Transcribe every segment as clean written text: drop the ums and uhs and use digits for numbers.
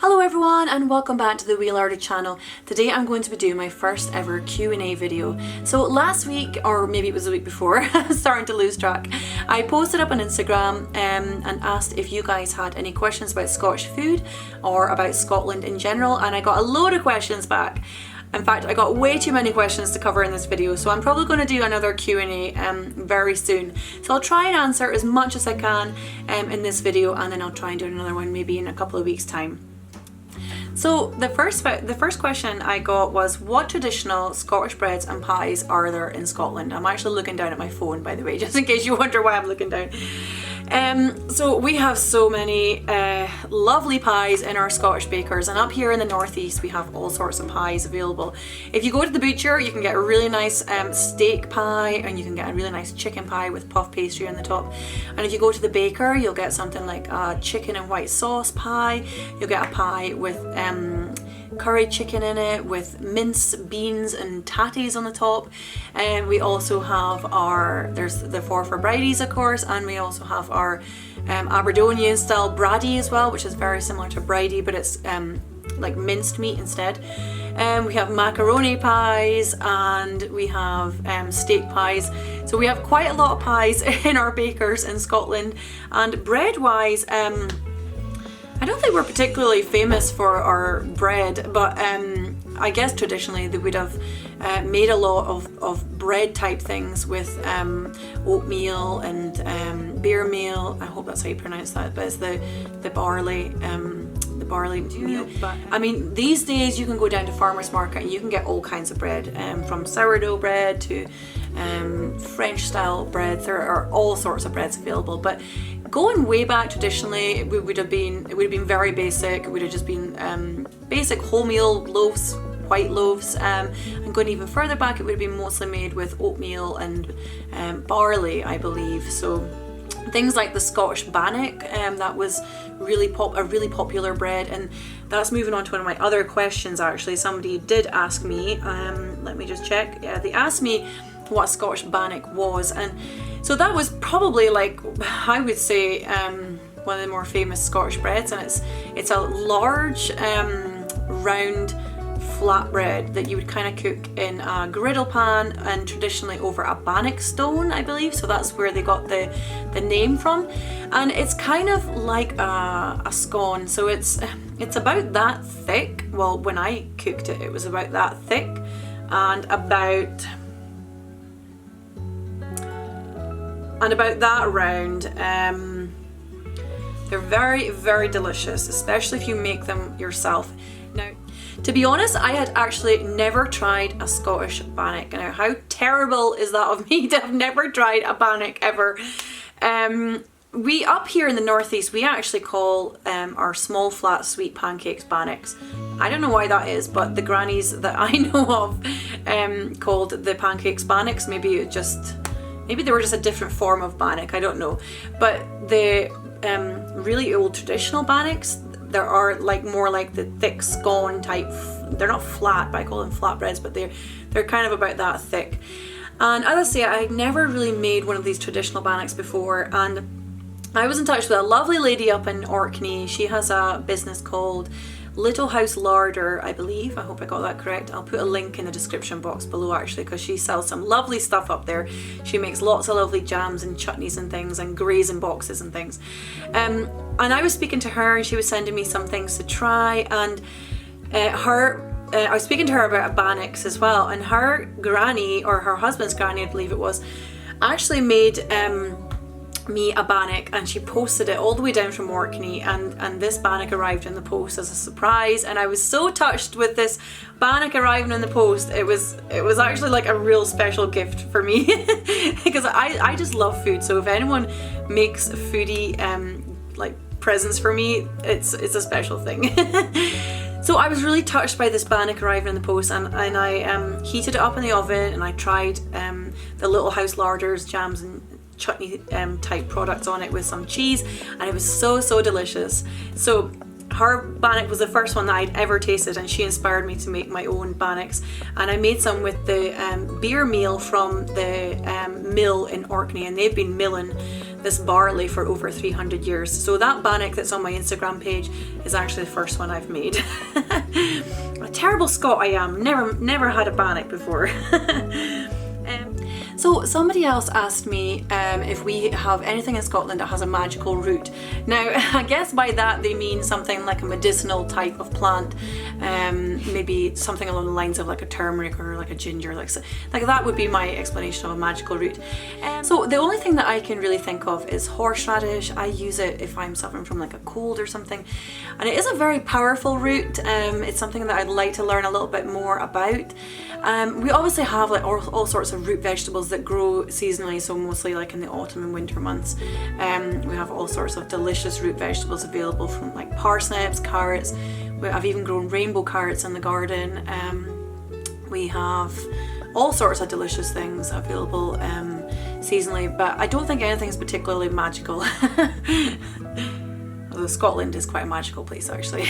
Hello everyone and welcome back to the Larder channel. Today I'm going to be doing my first ever Q&A video. So last week, or maybe it was the week before, starting to lose track, I posted up on Instagram and asked if you guys had any questions about Scottish food or about Scotland in general, and I got a load of questions back. In fact, I got way too many questions to cover in this video, so I'm probably going to do another Q&A very soon. So I'll try and answer as much as I can in this video, and then I'll try and do another one maybe in a couple of weeks' time. So the first question I got was, what traditional Scottish breads and pies are there in Scotland? I'm actually looking down at my phone, by the way, just in case you wonder why I'm looking down. So we have so many lovely pies in our Scottish bakers, and up here in the northeast we have all sorts of pies available. If you go to the butcher, you can get a really nice steak pie, and you can get a really nice chicken pie with puff pastry on the top. And if you go to the baker, you'll get something like a chicken and white sauce pie. You'll get a pie with curry chicken in it with minced beans and tatties on the top. And we also have there's the four for bridies, of course, and we also have our Aberdonian style braddy as well, which is very similar to bridie, but it's like minced meat instead. We have macaroni pies, and we have steak pies. So we have quite a lot of pies in our bakers in Scotland. And bread wise, I don't think we're particularly famous for our bread, but I guess traditionally they would have made a lot of bread type things with oatmeal and beer meal. I hope that's how you pronounce that, but it's the barley meal. But I mean, these days you can go down to farmers market and you can get all kinds of bread, from sourdough bread to French style bread. There are all sorts of breads available, but going way back traditionally, it would have been very basic. It would have just been basic wholemeal loaves, white loaves, and going even further back, it would have been mostly made with oatmeal and barley, I believe. So things like the Scotch bannock, that was a really popular bread. And that's moving on to one of my other questions. Actually, somebody did ask me, let me just check. Yeah, they asked me what Scotch bannock was, and so that was probably, like, I would say, one of the more famous Scottish breads, and it's a large round flatbread that you would kind of cook in a griddle pan, and traditionally over a bannock stone, I believe. So that's where they got the name from, and it's kind of like a scone. So it's about that thick. Well, when I cooked it, it was about that thick, and about that round. They're very, very delicious, especially if you make them yourself. Now, to be honest, I had actually never tried a Scottish bannock. Now, how terrible is that of me to have never tried a bannock ever? We up here in the northeast, we actually call our small flat sweet pancakes bannocks. I don't know why that is, but the grannies that I know of called the pancakes bannocks. Maybe they were just a different form of bannock, I don't know. But the really old traditional bannocks, there are more like the thick scone type. They're not flat, but I call them flatbreads, but they're kind of about that thick. And as I say, I never really made one of these traditional bannocks before, and I was in touch with a lovely lady up in Orkney. She has a business called Little House Larder, I believe. I hope I got that correct. I'll put a link in the description box below, actually, because she sells some lovely stuff up there. She makes lots of lovely jams and chutneys and things, and grays and boxes and things. And I was speaking to her, and she was sending me some things to try, and I was speaking to her about bannocks as well, and her granny, or her husband's granny, I believe it was, actually made me a bannock, and she posted it all the way down from Orkney, and this bannock arrived in the post as a surprise, and I was so touched with this bannock arriving in the post. It was actually like a real special gift for me because I just love food. So if anyone makes foodie like presents for me, it's a special thing. So I was really touched by this bannock arriving in the post, and I heated it up in the oven, and I tried the Little House Larders jams and chutney type products on it with some cheese, and it was so delicious. So her bannock was the first one that I'd ever tasted, and she inspired me to make my own bannocks, and I made some with the beer meal from the mill in Orkney, and they've been milling this barley for over 300 years. So that bannock that's on my Instagram page is actually the first one I've made. What a terrible Scot I am. Never had a bannock before. So somebody else asked me if we have anything in Scotland that has a magical root. Now, I guess by that they mean something like a medicinal type of plant, maybe something along the lines of like a turmeric or like a ginger, like that would be my explanation of a magical root. So the only thing that I can really think of is horseradish. I use it if I'm suffering from like a cold or something, and it is a very powerful root. It's something that I'd like to learn a little bit more about. We obviously have like all sorts of root vegetables that grow seasonally, so mostly like in the autumn and winter months. We have all sorts of delicious root vegetables available, from like parsnips, carrots. I've even grown rainbow carrots in the garden. We have all sorts of delicious things available seasonally, but I don't think anything's particularly magical. Although Scotland is quite a magical place actually.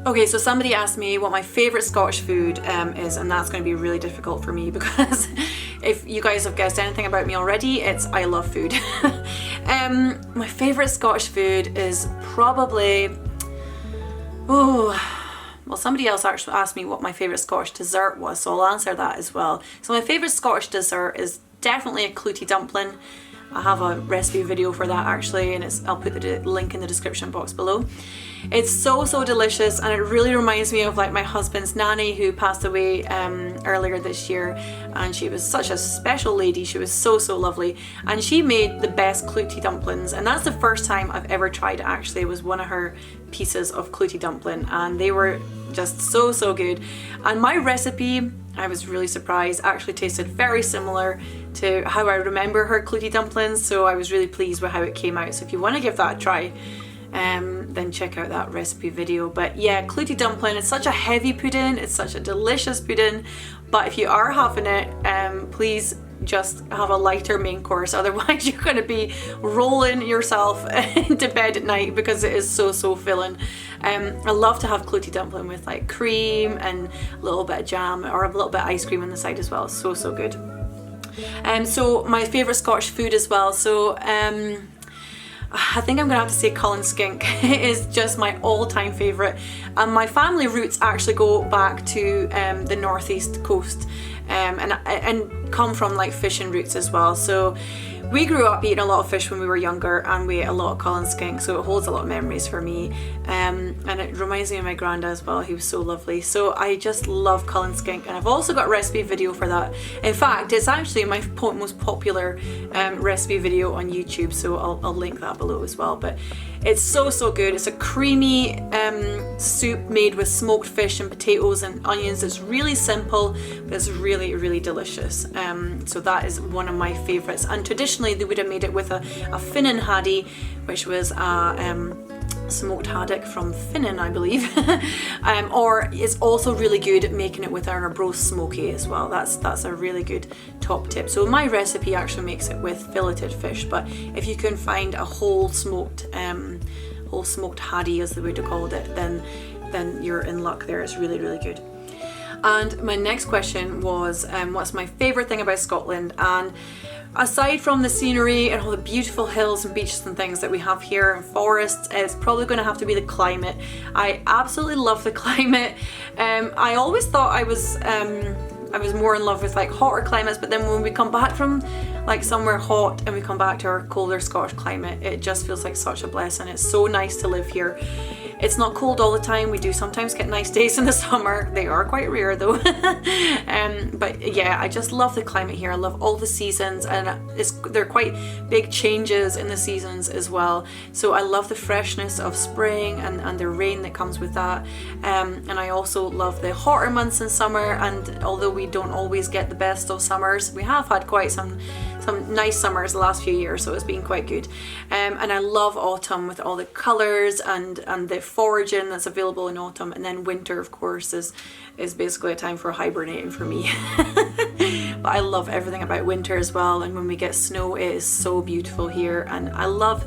Okay, so somebody asked me what my favourite Scotch food is, and that's going to be really difficult for me because if you guys have guessed anything about me already, it's I love food. My favourite Scotch food is probably, well, somebody else actually asked me what my favourite Scotch dessert was, so I'll answer that as well. So my favourite Scotch dessert is definitely a clootie dumpling. I have a recipe video for that actually, and I'll put the link in the description box below. It's so delicious, and it really reminds me of like my husband's nanny who passed away earlier this year, and she was such a special lady. She was so lovely, and she made the best clootie dumplings, and that's the first time I've ever tried it actually. It was one of her pieces of clootie dumpling, and they were just so good. And my recipe, I was really surprised, actually tasted very similar to how I remember her clootie dumplings, so I was really pleased with how it came out. So if you want to give that a try, then check out that recipe video. But yeah, clootie dumpling, it's such a heavy pudding, it's such a delicious pudding, but if you are having it, please just have a lighter main course, otherwise you're going to be rolling yourself into bed at night because it is so filling. I love to have clootie dumpling with like cream and a little bit of jam or a little bit of ice cream on the side as well. So good. So my favourite Scotch food as well, so I think I'm gonna have to say Cullen skink. It is just my all-time favourite, and my family roots actually go back to the northeast coast, and come from like fishing roots as well. So we grew up eating a lot of fish when we were younger, and we ate a lot of Cullen skink, so it holds a lot of memories for me, and it reminds me of my granddad as well. He was so lovely. So I just love Cullen skink, and I've also got a recipe video for that. In fact, it's actually my most popular recipe video on YouTube, so I'll link that below as well. But it's so good. It's a creamy soup made with smoked fish and potatoes and onions. It's really simple, but it's really delicious. So that is one of my favourites, and traditionally they would have made it with a Finnan haddie, which was a smoked haddock from Finnan, I believe. Or it's also really good at making it with an arbroath smoky as well. That's a really good top tip. So my recipe actually makes it with filleted fish, but if you can find a whole smoked haddie, as they would have called it, then you're in luck there. It's really good. And my next question was, what's my favourite thing about Scotland? And aside from the scenery and all the beautiful hills and beaches and things that we have here and forests, it's probably going to have to be the climate. I absolutely love the climate. I always thought I was more in love with like hotter climates, but then when we come back from like somewhere hot and we come back to our colder Scottish climate, it just feels like such a blessing. It's so nice to live here. It's not cold all the time. We do sometimes get nice days in the summer. They are quite rare though. But yeah, I just love the climate here. I love all the seasons, and they're quite big changes in the seasons as well. So I love the freshness of spring and the rain that comes with that. And I also love the hotter months in summer, and although we don't always get the best of summers, we have had quite some nice summers the last few years, so it's been quite good. And I love autumn with all the colours and the foraging that's available in autumn, and then winter of course is basically a time for hibernating for me. But I love everything about winter as well, and when we get snow it is so beautiful here, and I love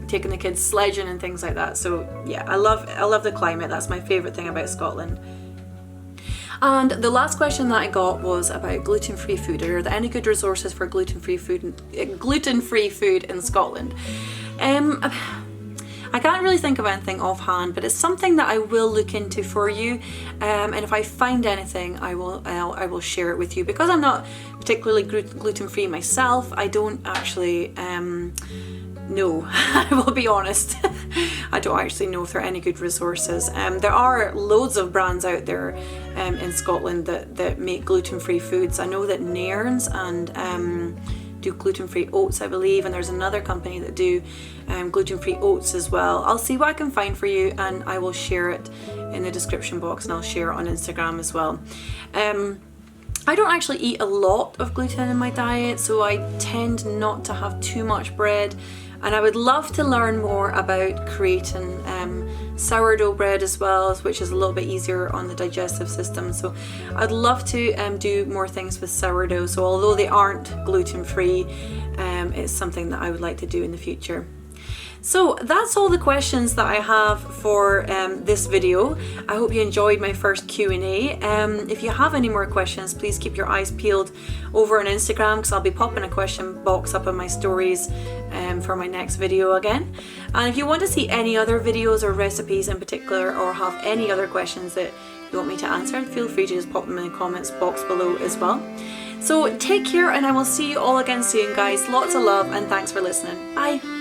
taking the kids sledging and things like that. So yeah, I love the climate. That's my favourite thing about Scotland. And the last question that I got was about gluten-free food. Are there any good resources for gluten-free food in Scotland? I can't really think of anything offhand, but it's something that I will look into for you. And if I find anything, I will share it with you. Because I'm not particularly gluten-free myself, I don't actually know. I will be honest. I don't actually know if there are any good resources. There are loads of brands out there in Scotland that make gluten-free foods. I know that Nairns and do gluten-free oats, I believe, and there's another company that do gluten-free oats as well. I'll see what I can find for you, and I will share it in the description box, and I'll share it on Instagram as well. I don't actually eat a lot of gluten in my diet, so I tend not to have too much bread, and I would love to learn more about creating sourdough bread as well, which is a little bit easier on the digestive system. So I'd love to do more things with sourdough. So although they aren't gluten-free, it's something that I would like to do in the future. So that's all the questions that I have for this video. I hope you enjoyed my first Q&A. If you have any more questions, please keep your eyes peeled over on Instagram, because I'll be popping a question box up on my stories for my next video again. And if you want to see any other videos or recipes in particular, or have any other questions that you want me to answer, feel free to just pop them in the comments box below as well. So take care, and I will see you all again soon, guys. Lots of love, and thanks for listening. Bye.